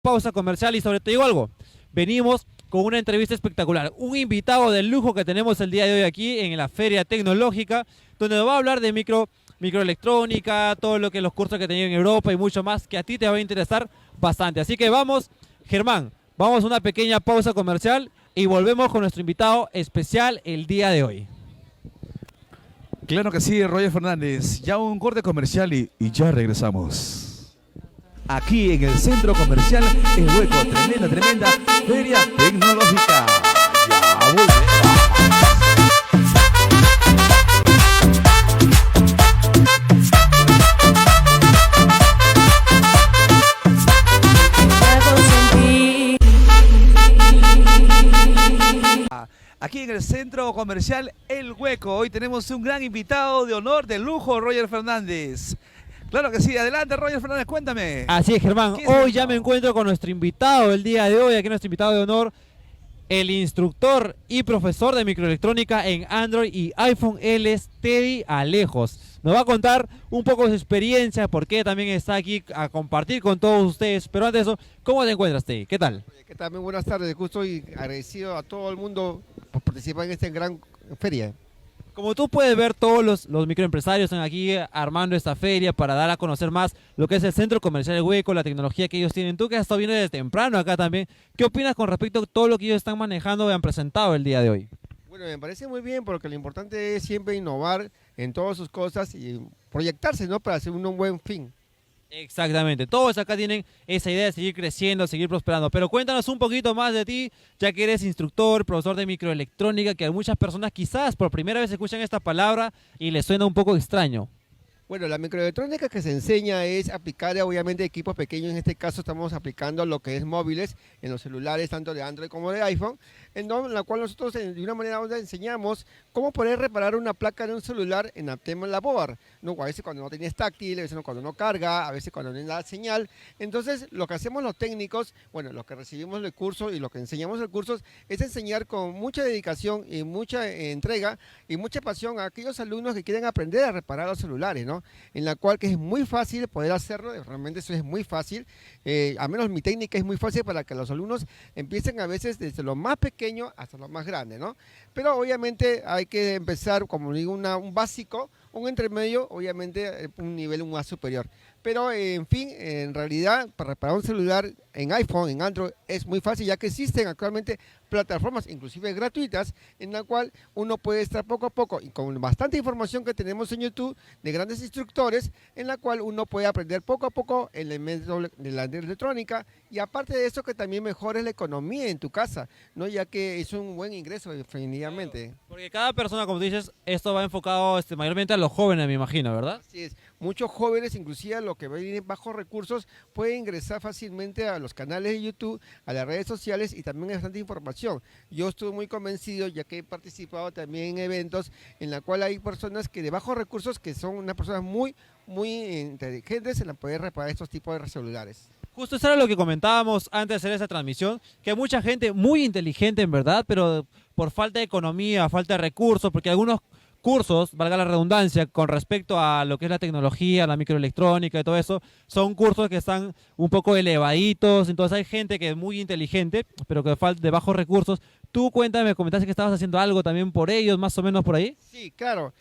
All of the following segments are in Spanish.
pausa comercial y sobre todo digo algo, venimos con una entrevista espectacular, un invitado de lujo que tenemos el día de hoy aquí en la Feria Tecnológica, donde nos va a hablar de microelectrónica, todo lo que los cursos que he tenido en Europa y mucho más que a ti te va a interesar bastante. Así que vamos, Germán, vamos a una pequeña pausa comercial y volvemos con nuestro invitado especial el día de hoy. Claro que sí, Roger Fernández. Ya un corte comercial y ya regresamos. Aquí en el centro comercial El Hueco, tremenda feria tecnológica. Ya volvemos. Aquí en el centro comercial El Hueco, hoy tenemos un gran invitado de honor, de lujo, Roger Fernández. Claro que sí, adelante Roger Fernández, cuéntame. Así es, Germán, hoy ya me encuentro con nuestro invitado el día de hoy, aquí nuestro invitado de honor, el instructor y profesor de microelectrónica en Android y iPhone, él es Teddy Alejos. Nos va a contar un poco de su experiencia, por qué también está aquí a compartir con todos ustedes. Pero antes de eso, ¿cómo te encuentras, Teddy? ¿Qué tal? ¿Qué tal? Muy buenas tardes, gusto y agradecido a todo el mundo por participar en esta gran feria. Como tú puedes ver, todos los microempresarios están aquí armando esta feria para dar a conocer más lo que es el centro comercial El Hueco, la tecnología que ellos tienen. Tú que has estado viendo desde temprano acá también, ¿qué opinas con respecto a todo lo que ellos están manejando y han presentado el día de hoy? Bueno, me parece muy bien porque lo importante es siempre innovar en todas sus cosas y proyectarse, ¿no? Para hacer un buen fin. Exactamente, todos acá tienen esa idea de seguir creciendo, seguir prosperando, pero cuéntanos un poquito más de ti, ya que eres instructor, profesor de microelectrónica, que a muchas personas quizás por primera vez escuchan esta palabra y les suena un poco extraño. Bueno, la microelectrónica que se enseña es aplicar obviamente equipos pequeños, en este caso estamos aplicando lo que es móviles en los celulares tanto de Android como de iPhone, en la cual nosotros de una manera enseñamos cómo poder reparar una placa de un celular en el tema de la board, ¿no? A veces cuando no tienes táctil, a veces cuando no carga, a veces cuando no da señal. Entonces lo que hacemos los técnicos, bueno, lo que recibimos del curso y lo que enseñamos en el curso es enseñar con mucha dedicación y mucha entrega y mucha pasión a aquellos alumnos que quieren aprender a reparar los celulares, ¿no? En la cual que es muy fácil poder hacerlo, realmente eso es muy fácil, al menos mi técnica es muy fácil para que los alumnos empiecen a veces desde lo más pequeño hasta lo más grande, ¿no? Pero obviamente hay que empezar, como digo, un básico, un intermedio, obviamente un nivel más superior. Pero en fin, en realidad para reparar un celular en iPhone, en Android, es muy fácil ya que existen actualmente plataformas, inclusive gratuitas, en la cual uno puede estar poco a poco y con bastante información que tenemos en YouTube de grandes instructores, en la cual uno puede aprender poco a poco elementos de la electrónica y aparte de eso que también mejores la economía en tu casa, ¿no? Ya que es un buen ingreso definitivamente. Claro, porque cada persona, como tú dices, esto va enfocado mayormente a los jóvenes, me imagino, ¿verdad? Así es. Muchos jóvenes, inclusive a los que vienen bajos recursos, pueden ingresar fácilmente a los canales de YouTube, a las redes sociales y también hay bastante información. Yo estoy muy convencido, ya que he participado también en eventos en la cual hay personas que de bajos recursos, que son unas personas muy inteligentes en la poder reparar estos tipos de celulares. Justo eso era lo que comentábamos antes de hacer esa transmisión, que hay mucha gente muy inteligente en verdad, pero por falta de economía, falta de recursos, porque algunos cursos, valga la redundancia, con respecto a lo que es la tecnología, la microelectrónica y todo eso, son cursos que están un poco elevaditos, entonces hay gente que es muy inteligente, pero que falta de bajos recursos. Tú cuéntame, comentaste que estabas haciendo algo también por ellos, más o menos por ahí. Sí, claro.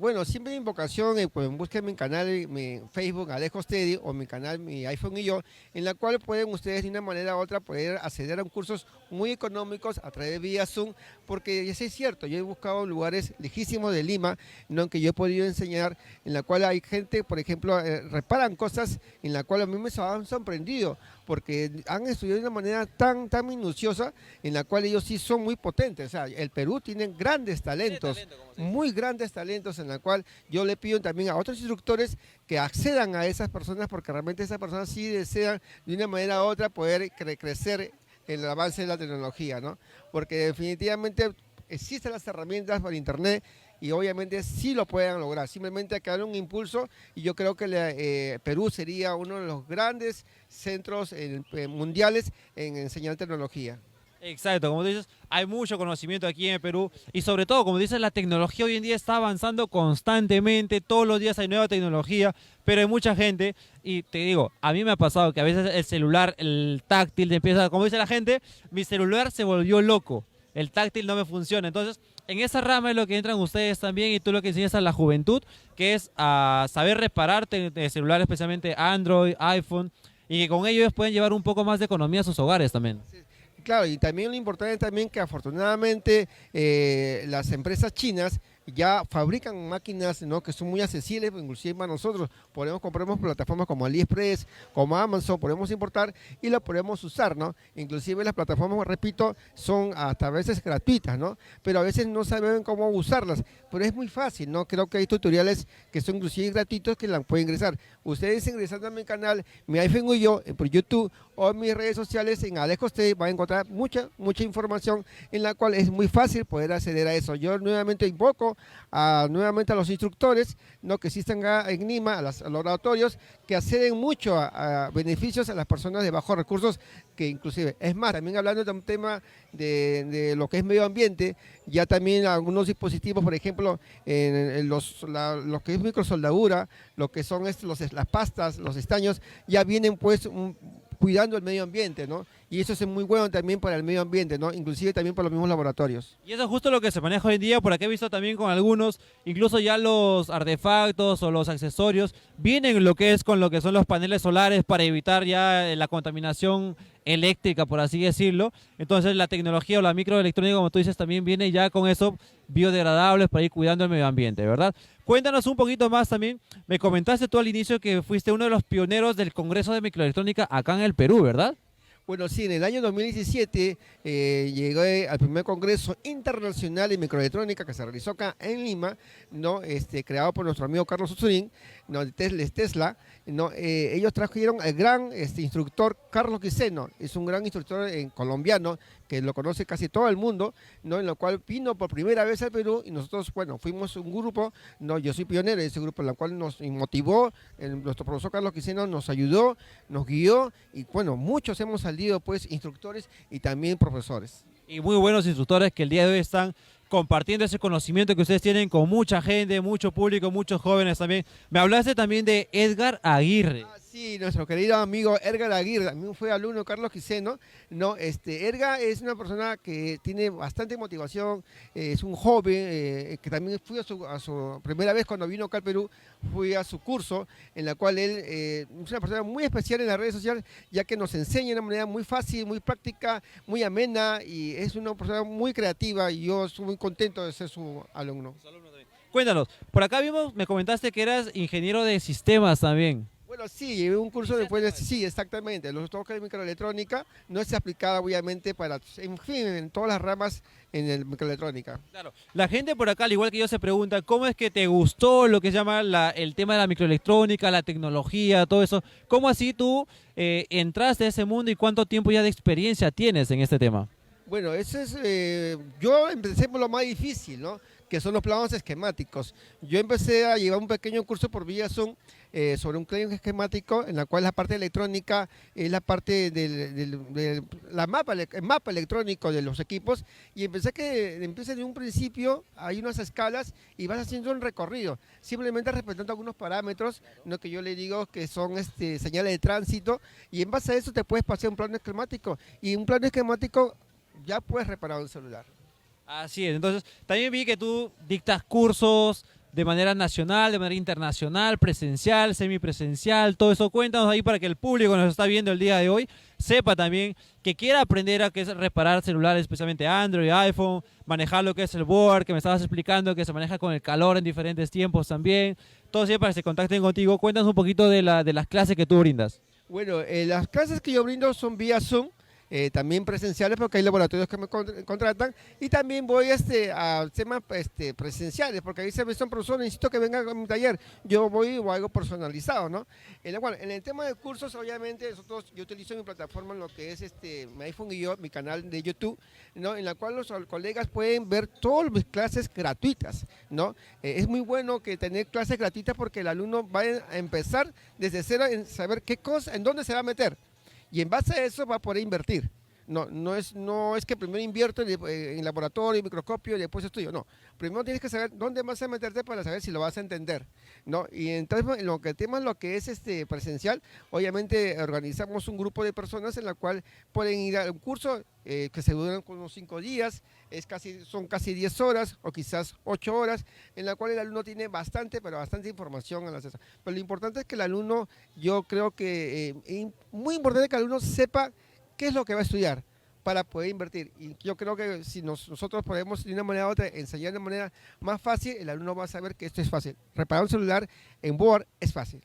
Bueno, siempre mi invocación, pues busquen mi canal, mi Facebook, Alejos Teddy, o mi canal, mi iPhone y yo, en la cual pueden ustedes de una manera u otra poder acceder a cursos muy económicos a través de vía Zoom, porque ya es cierto, yo he buscado lugares lejísimos de Lima, ¿no? Que yo he podido enseñar, en la cual hay gente, por ejemplo, reparan cosas en la cual a mí me han sorprendido, porque han estudiado de una manera tan minuciosa, en la cual ellos sí son muy potentes. O sea, el Perú tiene grandes talentos, muy grandes talentos, en la cual yo le pido también a otros instructores que accedan a esas personas, porque realmente esas personas sí desean de una manera u otra poder crecer en el avance de la tecnología, ¿no? Porque definitivamente existen las herramientas por internet y obviamente sí lo pueden lograr, simplemente hay que darle un impulso y yo creo que Perú sería uno de los grandes centros mundiales en enseñar tecnología. Exacto, como tú dices, hay mucho conocimiento aquí en el Perú y sobre todo, como dices, la tecnología hoy en día está avanzando constantemente, todos los días hay nueva tecnología, pero hay mucha gente y te digo, a mí me ha pasado que a veces el celular, el táctil, te empieza, como dice la gente, mi celular se volvió loco, el táctil no me funciona, entonces en esa rama es lo que entran ustedes también y tú lo que enseñas a la juventud, que es a saber reparar de celular, especialmente Android, iPhone, y que con ello ellos pueden llevar un poco más de economía a sus hogares también. Claro, y también lo importante también que afortunadamente las empresas chinas ya fabrican máquinas, ¿no?, que son muy accesibles, inclusive para nosotros. Compramos plataformas como AliExpress, como Amazon, podemos importar y las podemos usar, ¿no? Inclusive las plataformas, repito, son hasta a veces gratuitas, ¿no? Pero a veces no saben cómo usarlas, pero es muy fácil, ¿no? Creo que hay tutoriales que son inclusive gratuitos que la pueden ingresar. Ustedes ingresando a mi canal, mi iPhone y yo, por YouTube o en mis redes sociales en Alex Coste, van a encontrar mucha información en la cual es muy fácil poder acceder a eso. Yo nuevamente invoco nuevamente a los instructores, ¿no?, que existen en Lima, a los laboratorios, que acceden mucho a beneficios a las personas de bajos recursos, que inclusive, es más, también hablando de un tema de lo que es medio ambiente, ya también algunos dispositivos, por ejemplo, lo que es microsoldadura, lo que son las pastas, los estaños, ya vienen pues cuidando el medio ambiente, ¿no? Y eso es muy bueno también para el medio ambiente, ¿no? Inclusive también para los mismos laboratorios. Y eso es justo lo que se maneja hoy en día, por aquí he visto también con algunos, incluso ya los artefactos o los accesorios vienen lo que es con lo que son los paneles solares para evitar ya la contaminación eléctrica, por así decirlo. Entonces la tecnología o la microelectrónica, como tú dices, también viene ya con eso biodegradables para ir cuidando el medio ambiente, ¿verdad? Cuéntanos un poquito más también. Me comentaste tú al inicio que fuiste uno de los pioneros del Congreso de Microelectrónica acá en el Perú, ¿verdad? Bueno, sí, en el año 2017 llegué al primer Congreso Internacional de Microelectrónica que se realizó acá en Lima, ¿no? Creado por nuestro amigo Carlos Usurín, ¿no?, de Tesla, ¿no? Ellos trajeron al gran instructor Carlos Quiseno, es un gran instructor colombiano que lo conoce casi todo el mundo, ¿no?, en lo cual vino por primera vez al Perú y nosotros, bueno, fuimos un grupo, ¿no? Yo soy pionero de ese grupo, en el cual nos motivó, nuestro profesor Carlos Quiseno nos ayudó, nos guió y bueno, muchos hemos salido pues instructores y también profesores. Y muy buenos instructores que el día de hoy están compartiendo ese conocimiento que ustedes tienen con mucha gente, mucho público, muchos jóvenes también. Me hablaste también de Edgar Aguirre. Sí, nuestro querido amigo Edgar Aguirre, también fue alumno de Carlos Quiseno, ¿no? Edgar es una persona que tiene bastante motivación, es un joven que también fui a su primera vez cuando vino acá al Perú, fui a su curso, en la cual él es una persona muy especial en las redes sociales, ya que nos enseña de una manera muy fácil, muy práctica, muy amena, y es una persona muy creativa, y yo estoy muy contento de ser su alumno. Cuéntanos, por acá vimos, me comentaste que eras ingeniero de sistemas también. Bueno, sí, llevé un curso después de... Sí, exactamente. Los toques de microelectrónica no es aplicada obviamente para, en fin, en todas las ramas en el microelectrónica. Claro. La gente por acá, al igual que yo, se pregunta cómo es que te gustó lo que se llama el tema de la microelectrónica, la tecnología, todo eso. ¿Cómo así tú entraste a ese mundo y cuánto tiempo ya de experiencia tienes en este tema? Bueno, yo empecé por lo más difícil, ¿no?, que son los planos esquemáticos. Yo empecé a llevar un pequeño curso por vía Zoom sobre un plano esquemático, en la cual la parte electrónica es la parte el mapa electrónico de los equipos, y empieza de un principio, hay unas escalas y vas haciendo un recorrido, simplemente respetando algunos parámetros, ¿no?, que yo le digo que son señales de tránsito, y en base a eso te puedes pasar un plano esquemático, y un plano esquemático ya puedes reparar un celular. Así es, entonces también vi que tú dictas cursos de manera nacional, de manera internacional, presencial, semipresencial, todo eso. Cuéntanos ahí para que el público que nos está viendo el día de hoy sepa también que quiera aprender a qué es reparar celulares, especialmente Android, iPhone, manejar lo que es el board, que me estabas explicando que se maneja con el calor en diferentes tiempos también. Todo eso para que se contacten contigo. Cuéntanos un poquito de las clases que tú brindas. Bueno, las clases que yo brindo son vía Zoom, también presenciales porque hay laboratorios que me contratan, y también voy a temas presenciales porque a veces me son profesores, necesito que vengan a mi taller, yo voy o algo personalizado, ¿no? En el tema de cursos, obviamente yo utilizo mi plataforma, lo que es mi iPhone y yo, mi canal de YouTube, ¿no?, en la cual los colegas pueden ver todas mis clases gratuitas, ¿no? Es muy bueno que tener clases gratuitas porque el alumno va a empezar desde cero en saber qué cosa, en dónde se va a meter. Y en base a eso va a poder invertir, No es que primero invierto en laboratorio, microscopio y después estudio. No, primero tienes que saber dónde vas a meterte para saber si lo vas a entender, ¿no? Y entonces en lo que es presencial, obviamente organizamos un grupo de personas en la cual pueden ir a un curso que se duran con unos 5 días, son casi 10 horas o quizás 8 horas, en la cual el alumno tiene pero bastante información al acceso. Pero lo importante es que el alumno, yo creo que muy importante que el alumno sepa qué es lo que va a estudiar para poder invertir. Y yo creo que si nosotros podemos de una manera u otra enseñar de manera más fácil, el alumno va a saber que esto es fácil. Reparar un celular en Word es fácil.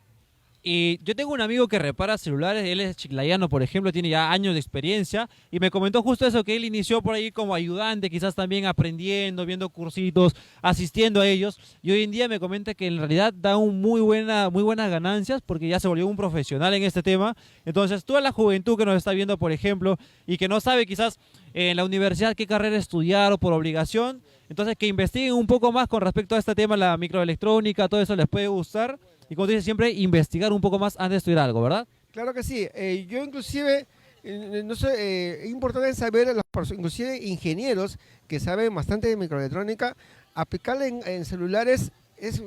Y yo tengo un amigo que repara celulares, él es chiclayano, por ejemplo, tiene ya años de experiencia y me comentó justo eso, que él inició por ahí como ayudante, quizás también aprendiendo, viendo cursitos, asistiendo a ellos, y hoy en día me comenta que en realidad da muy buenas ganancias porque ya se volvió un profesional en este tema. Entonces, toda la juventud que nos está viendo, por ejemplo, y que no sabe quizás en la universidad qué carrera estudiar o por obligación, entonces que investiguen un poco más con respecto a este tema, la microelectrónica, todo eso les puede gustar. Y como dice siempre, investigar un poco más antes de estudiar algo, ¿verdad? Claro que sí. Yo inclusive, no sé, es importante saber, inclusive ingenieros que saben bastante de microelectrónica, aplicarla en celulares es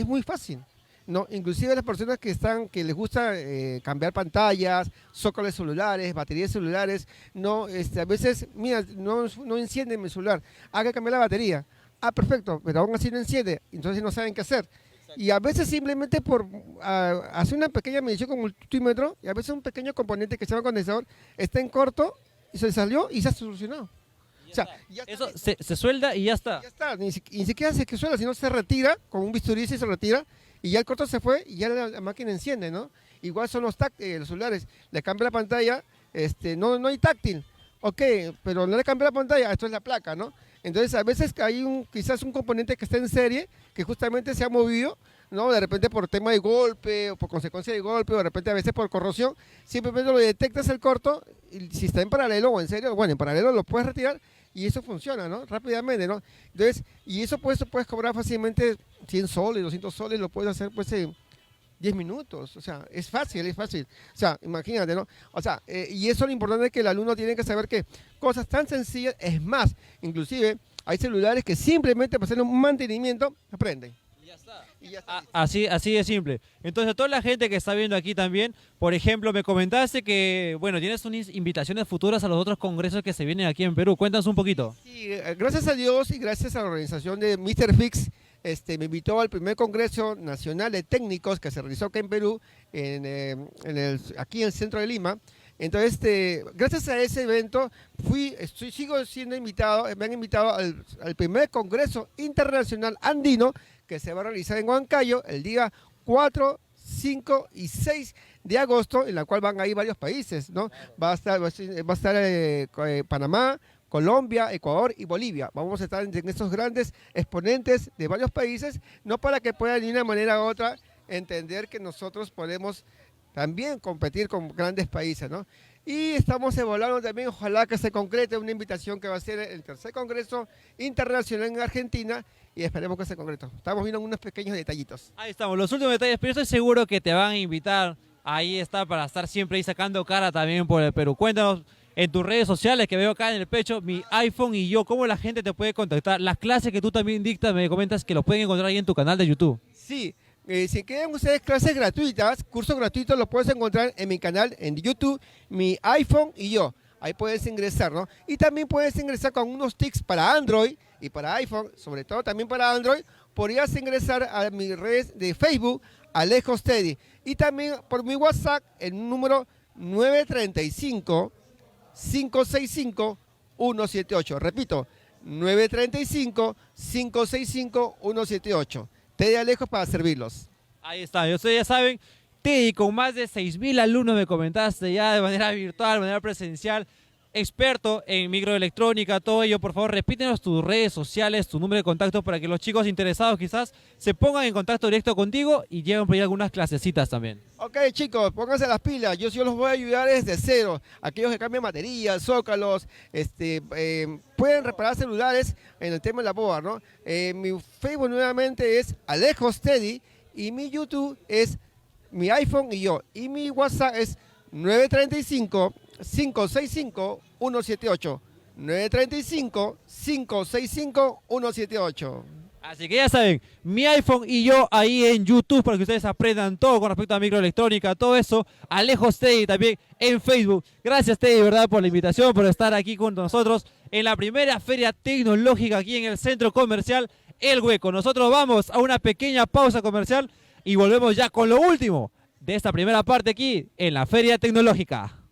muy fácil, ¿no? Inclusive las personas que les gusta cambiar pantallas, zócalos celulares, baterías celulares, no, a veces, mira, no enciende mi celular, hay que cambiar la batería. Ah, perfecto, pero aún así no enciende, entonces no saben qué hacer. Y a veces simplemente por hacer una pequeña medición con multímetro, y a veces un pequeño componente que se llama condensador está en corto y se salió y se ha solucionado. O sea, eso se suelda y ya está. Ya está, ni siquiera se suelda, sino se retira con un bisturí, se retira y ya el corto se fue y ya la máquina enciende, ¿no? Igual son los celulares, le cambia la pantalla, no hay táctil, ok, pero no le cambia la pantalla, esto es la placa, ¿no? Entonces a veces hay quizás un componente que está en serie, que justamente se ha movido, ¿no? De repente por tema de golpe, o por consecuencia de golpe, o de repente a veces por corrosión, simplemente lo detectas el corto, y si está en paralelo o en serio, bueno, en paralelo lo puedes retirar, y eso funciona, ¿no? Rápidamente, ¿no? Entonces, y eso puedes cobrar fácilmente 100 soles, 200 soles, lo puedes hacer pues en 10 minutos, o sea, es fácil, o sea, imagínate, ¿no? O sea, y eso lo importante es que el alumno tiene que saber que cosas tan sencillas, es más, inclusive hay celulares que simplemente para hacer un mantenimiento aprenden. Y ya está. Y ya está. Así de simple. Entonces, toda la gente que está viendo aquí también, por ejemplo, me comentaste que, bueno, tienes unas invitaciones futuras a los otros congresos que se vienen aquí en Perú. Cuéntanos un poquito. Sí, gracias a Dios y gracias a la organización de Mr. Fix, me invitó al primer Congreso Nacional de Técnicos que se realizó acá en Perú, aquí en el centro de Lima. Entonces, gracias a ese evento, sigo siendo invitado, me han invitado al primer Congreso Internacional Andino que se va a realizar en Huancayo el día 4, 5 y 6 de agosto, en la cual van a ir varios países, ¿no? Va a estar Panamá, Colombia, Ecuador y Bolivia. Vamos a estar en estos grandes exponentes de varios países, no para que puedan de una manera u otra entender que nosotros podemos también competir con grandes países, ¿no? Y estamos evaluando también, ojalá que se concrete una invitación que va a ser el tercer Congreso Internacional en Argentina y esperemos que se concrete. Estamos viendo unos pequeños detallitos. Ahí estamos, los últimos detalles, pero estoy seguro que te van a invitar. Ahí está, para estar siempre ahí sacando cara también por el Perú. Cuéntanos en tus redes sociales que veo acá en el pecho, mi iPhone y yo, cómo la gente te puede contactar. Las clases que tú también dictas, me comentas que los pueden encontrar ahí en tu canal de YouTube. Sí, si quieren ustedes clases gratuitas, cursos gratuitos, los puedes encontrar en mi canal en YouTube, mi iPhone y yo. Ahí puedes ingresar, ¿no? Y también puedes ingresar con unos tips para Android y para iPhone, sobre todo también para Android. Podrías ingresar a mis redes de Facebook, Alejo Steady. Y también por mi WhatsApp, el número 935-565-178. Repito, 935-565-178. Teddy Alejo para servirlos. Ahí está, ustedes ya saben, Teddy con más de 6.000 alumnos me comentaste ya de manera virtual, de manera presencial, experto en microelectrónica, todo ello. Por favor, repítenos tus redes sociales, tu número de contacto para que los chicos interesados quizás se pongan en contacto directo contigo y lleven por ahí algunas clasecitas también. Ok, chicos, pónganse las pilas. Yo los voy a ayudar desde cero. Aquellos que cambian baterías, zócalos, pueden reparar celulares en el tema de la boa, ¿no? Mi Facebook nuevamente es Alejo Steady y mi YouTube es mi iPhone y yo. Y mi WhatsApp es 935 935-565-178. 935-565-178. Así que ya saben, mi iPhone y yo ahí en YouTube para que ustedes aprendan todo con respecto a microelectrónica, todo eso. Alejo Teddy también en Facebook. Gracias Teddy, ¿verdad? Por la invitación, por estar aquí con nosotros en la primera feria tecnológica aquí en el centro comercial El Hueco. Nosotros vamos a una pequeña pausa comercial y volvemos ya con lo último de esta primera parte aquí en la feria tecnológica.